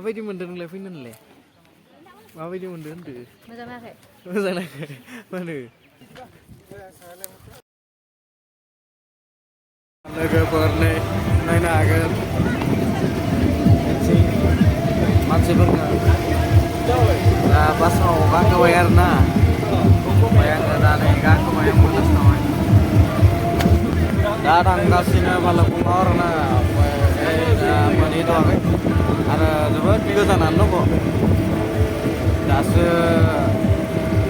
Mabaयदि मोनदों नोंलाय फैनो नोंलाय? माबायदि मोनदों होनदो? मोजां नायाखै? मोजां नायाखै? मानो? लोगोफोर नै नायनो हागोन मानसिफोरखौ दा बासाव गाखोबाय आरोना ओमफ्राय आङो दा नै गाखोबाय आंबो लास्टावहाय दा थांगासिनो बालाफुङाव आरोना ओमफ्राय दा मोनहैथ'वाखै आरो जोबोद गोजानानो दङ दासो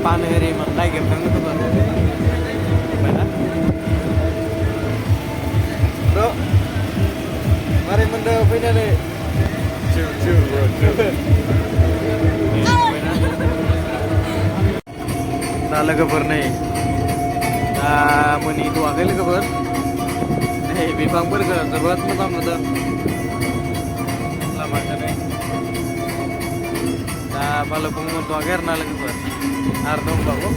पानेरि मोननो नागिरदों लोगोफोर मिथिबायना ब्र' मारै मोनदों फैनानै दा लोगोफोर नै दा मोनहैथ'वाखै लोगोफोर नै बिफांफोरखौ जोबोद मोजां नुदों लामाखौ नै दा बालाफुं मोनथ'वाखै आरोना लोगोफोर आरो दंबावो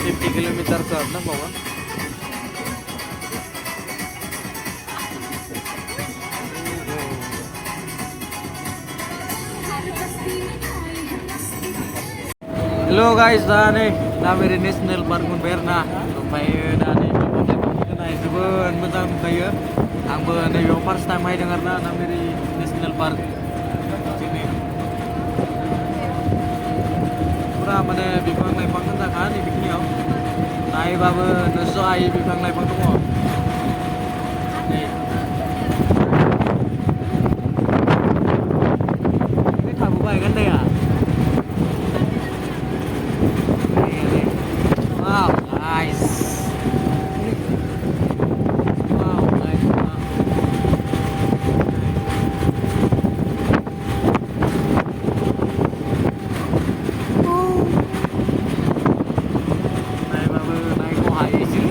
50 किल'मिटारसो आरो दंबावो हेल' गाइस दा नै नामेरि नेसनेल पार्क मोनबाय आरोना ओमफ्राय दा नै बिफां-लाइफांफोरखौ नाय जोबोद मोजां नुखायो आंबो नैबेयाव फार्स्ट टाइम हायदों आरोना नामेरि नेसनेल पार्क जोंनि फुरा माने बिफां-लाइफां होनजाखा नैबेखिनियाव नायबाबो नुस' हायि बिफां-लाइफां दङ नै थाबोबाय गान्दाया wow nice wow nice wow नायबाबो नायख' हायोसै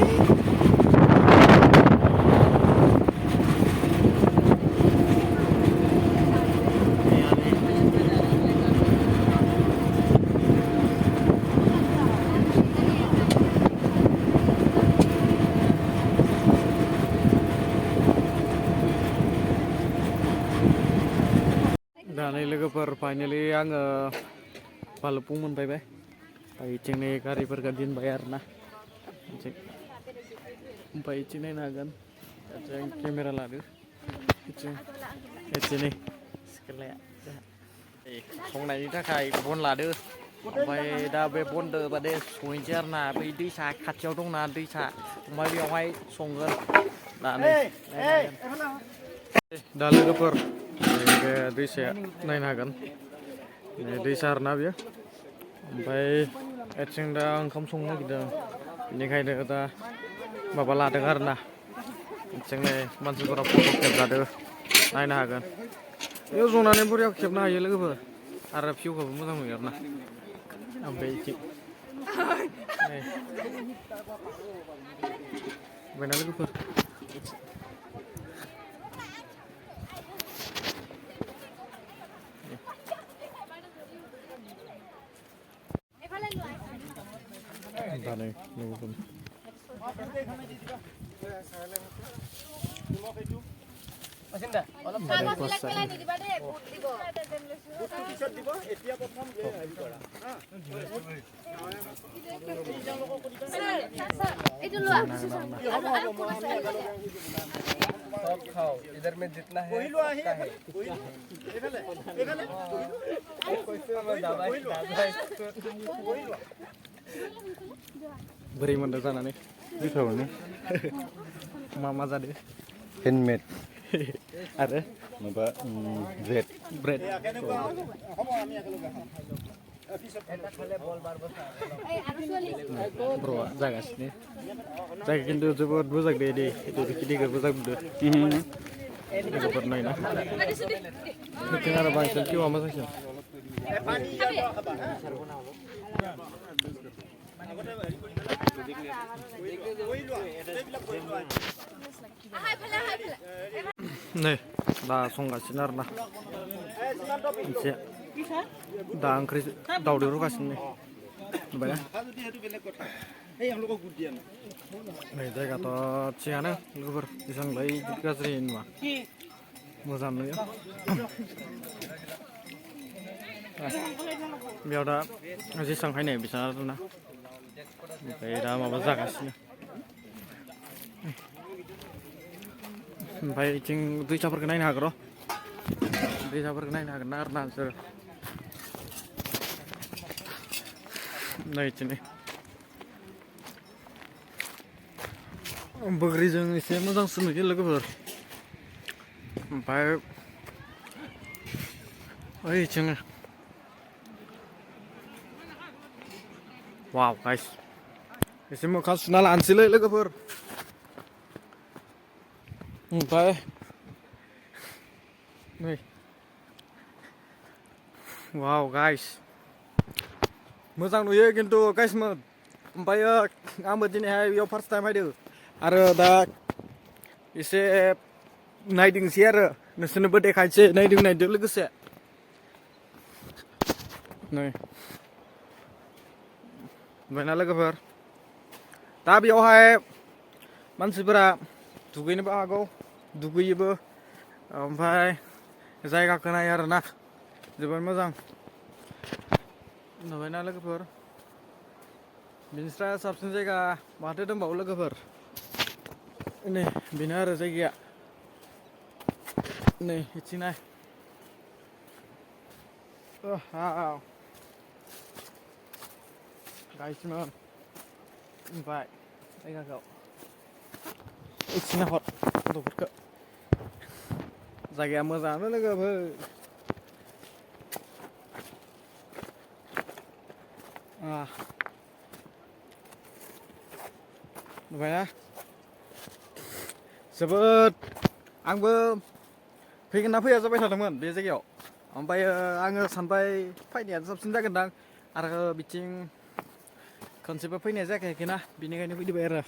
दा नै लोगोफोर फाइनालि आङो बालुफुं मोनफैबाय बेथिं नै गारिफोरखौ दोनबाय आरोना ओमफ्राय बेथिं नायनो हागोन जों केमेरा लादो बिथिं नै सिख्लाया संनायनि थाखाय बन लादो ओमफ्राय दा बे बनदो माने सहैनोसै आरोना बै दैसा खाथियाव दंना दैसा ओमफ्राय बेयावहाय संगोन दा नै दा लोगोफोर बे दैसाया नायनो हागोन दैसा आरोना बेयो ओमफ्राय बिथिं दा ओंखाम संनो नागिरदों बेनिखायनो दा माबा लादों आरोना बिथिं नै मानसिफोरा फट' खेबजादों नायनो हागोन बेयाव जनानै बरिया खेबनो हायो लोगोफोर आरो भिउखौबो मोजां नुयो आरोना ओमफ्राय बिथिं नै बायना लोगोफोर दा नै लोगोफोर इधर में जितना है बोरै मोनदों जानानै गोथावानो मा मा जादों हेन्दमेड आरो माबा ब्रेड ब्रेड ब्र'आ जागासिनो जायगा खिन्थु जोबोद मोजां दे गिदिर मोजां नुदों लोगोफोर नायना बिथिं आरो बांसिन भिउआ मोजांसिन नै दा संगासिनो आरोना मोनसे दा ओंख्रि दावदै रुगासिनो नै नुबायना नै जायगाथ' थिगानो लोगोफोर एसांलाय गाज्रि नुवा मोजां नुयो बेयाव दा जेसां हायनाय बेसां आरोना ओमफ्राय दा माबा जागासिनो ओमफ्राय बिथिं दैसाफोरखौ नायनो हागोन र' दैसाफोरखौ नायनो हागोन ना आरोना नोंसोर नै बिथिंनि बोग्रिजों एसे मोजांसिन नुयो लोगोफोर ओमफ्राय ओइथिं वाव गाइस एसे मोखां सुना लानोसैलै लोगोफोर ओमफ्राय नै वाव गाइस मोजां नुयो खिन्थु गाइस ओमफ्रायो आंबो दिनैहाय बेयाव फार्स्ट टाइम फैदों आरो दा एसे नायदिंसै आरो नोंसोरनोबो देखायनोसै नायदो लोगोसे नै ओमफ्राय ना लोगोफोर दा बेयावहाय मानसिफोरा दुगैनोबो हागौ दुगैयोबो ओमफ्राय जायगाखौ नायो आरोना जोबोद मोजां नुबायना लोगोफोर बिनिफ्राय साबसिन जायगा माथो दंबावो लोगोफोर नै बेनो आरो जायगाया नै बिथिं नाय गायसिनो ओमफ्राय जायगाखौ इथिंना हर गथ'फोरखौ जायगाया मोजाङानो लोगोफोर नुबायना जोबोद आंबो फैगोन ना फैया जाबाय थादोंमोन बे जायगायाव ओमफ्राय आङो सानबाय फैनायानो साबसिन जागोनदां आरो बिथिं खनसेबो फैनाय जायाखैना बेनिखायनो फैबाय आरो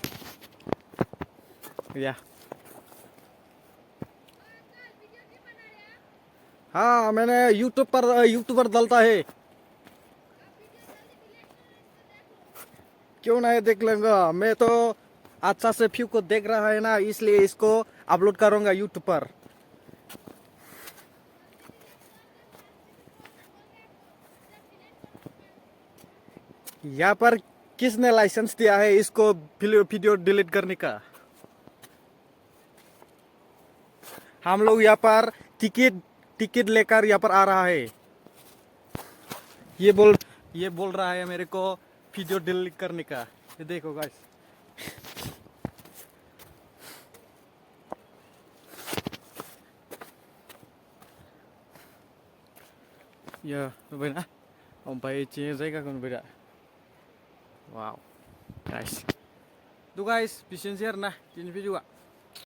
गैया हाँ मैंने यूट्यूबर डालता है क्यों नहीं देख लेंगे मैं तो अच्छा से व्यू को देख रहा है ना इसलिए इसको अपलोड करूंगा यूट्यूब पर यहाँ पर किसने लाइसेंस दिया है इसको वीडियो डिलीट करने का हम लोग यहाँ पर टिकट लेकर यहाँ पर आ रहा है ये बोल रहा है मेरे को वीडियो डिलीट करने का ये देखो गाइस ya नुबाय ना ओमफ्राय इथिं जायगाखौ नुबाय दा वाव गाइस बिसिनोसै आरोना दिनै भिडिअआ